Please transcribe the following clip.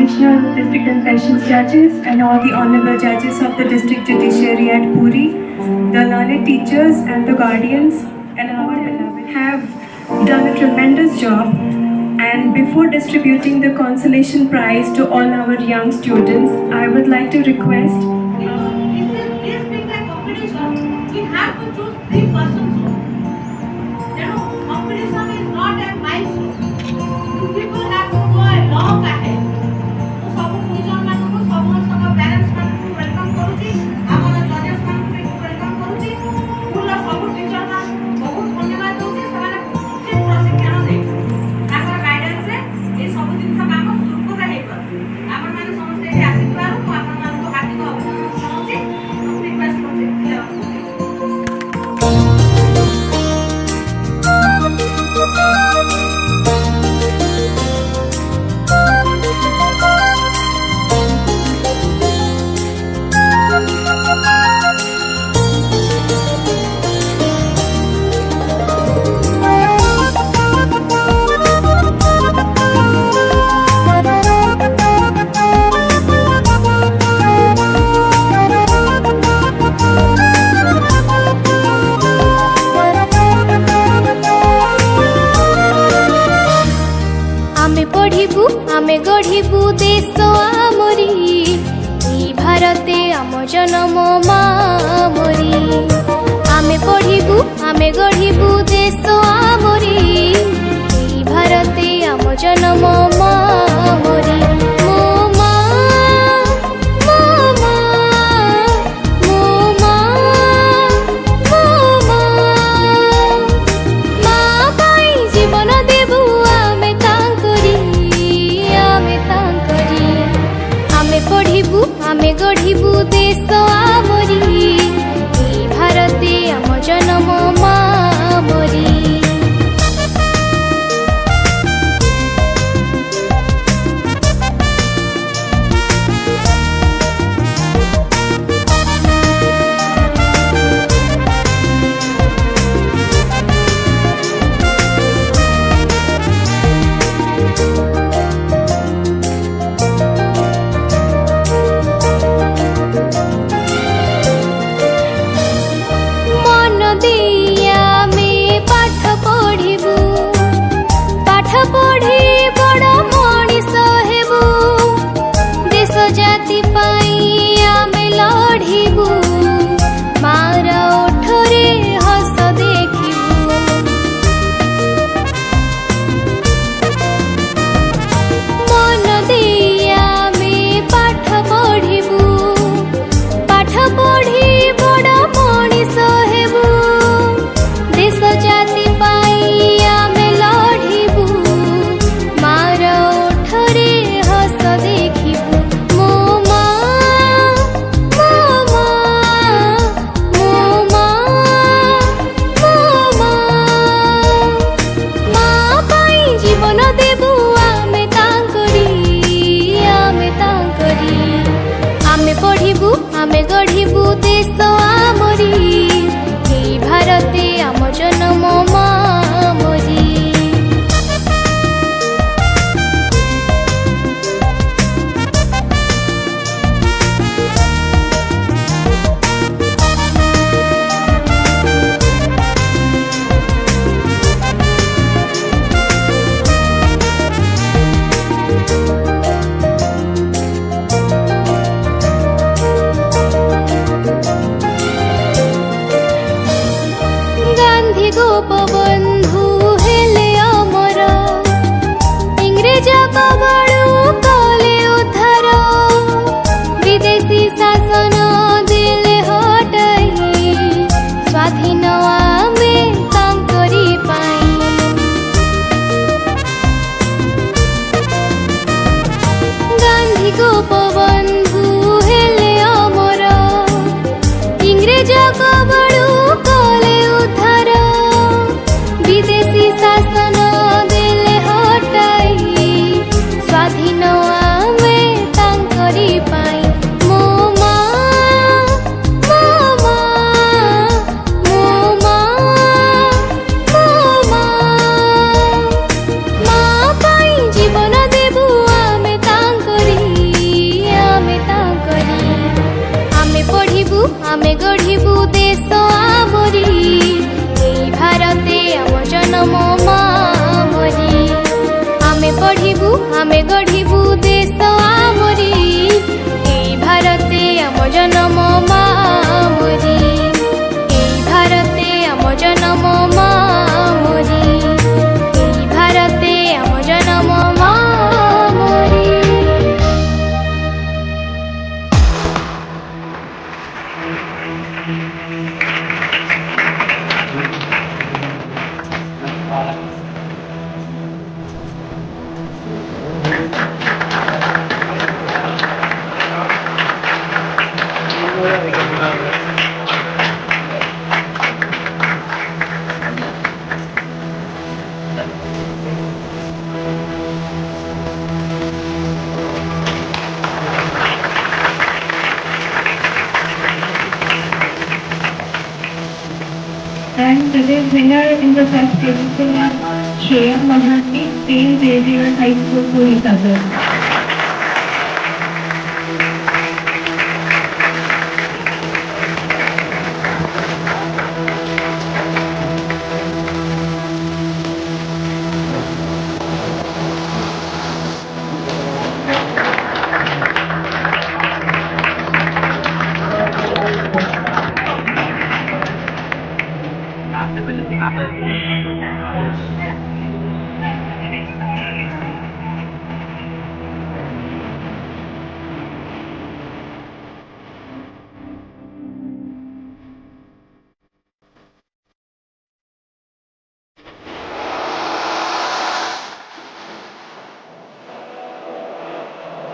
traditional district and sessions judges and all the honorable judges of the district judiciary at Puri, the learned teachers and the guardians and our beloved have done a tremendous job. And before distributing the consolation prize to all our young students, I would like to request This being a competition, we have to choose 3 persons. Competition is not a milestone. You people have to go a long ahead. So ସବୁ ଗୁରୁଜନ ମାନଙ୍କୁ ସମସ୍ତଙ୍କ parents ମାନଙ୍କୁ welcome କରୁଛି, ଆମର ଜଜେସ୍ ମାନଙ୍କୁ ବି welcome କରୁଛି, ସ୍କୁଲର ସବୁ ଟିଚର ମାନଙ୍କୁ ବହୁତ ଧନ୍ୟବାଦ ଦଉଛି, ସେମାନେ ଉଚିତ ପ୍ରଶିକ୍ଷଣ ଦେଇଛନ୍ତି, ତାଙ୍କର ଗାଇଡାନ୍ସରେ এই ସବୁ ଜିନିଷ କାମ ସୁରୁଖୁରୁରେ ହେଇପାରୁଛି। ଆପଣମାନେ ସମସ୍ତେ ଏଠି ଆସିଥିବାରୁ ମୁଁ ଆପଣମାନଙ୍କୁ ହାର୍ଦ୍ଦିକ ଅଭିନନ୍ଦନ ଜଣାଉଛି। ରିକ୍ୱେଷ୍ଟ କରୁଛି आमे गढ़िबू देश आमरी भारते आम जनम मामरी आमे पढ़िबू आमे गढ़िबू देश आमरी भारते आम जनम मामरी मो जीवन देबू पढ़िबू आमे गढ़िबू देश आमरी भारते आम जनम मामरी। পড়িবু আমি গড়িবু দেশ আমরি এই ভারতে আম জনম মা মরি এই ভারতে আম জনম মা মরি এই ভারতে আম জনম মা মরি। And today's winner in the first position is Shreya Mahanti, St. Xavier High School, Puri, Southern.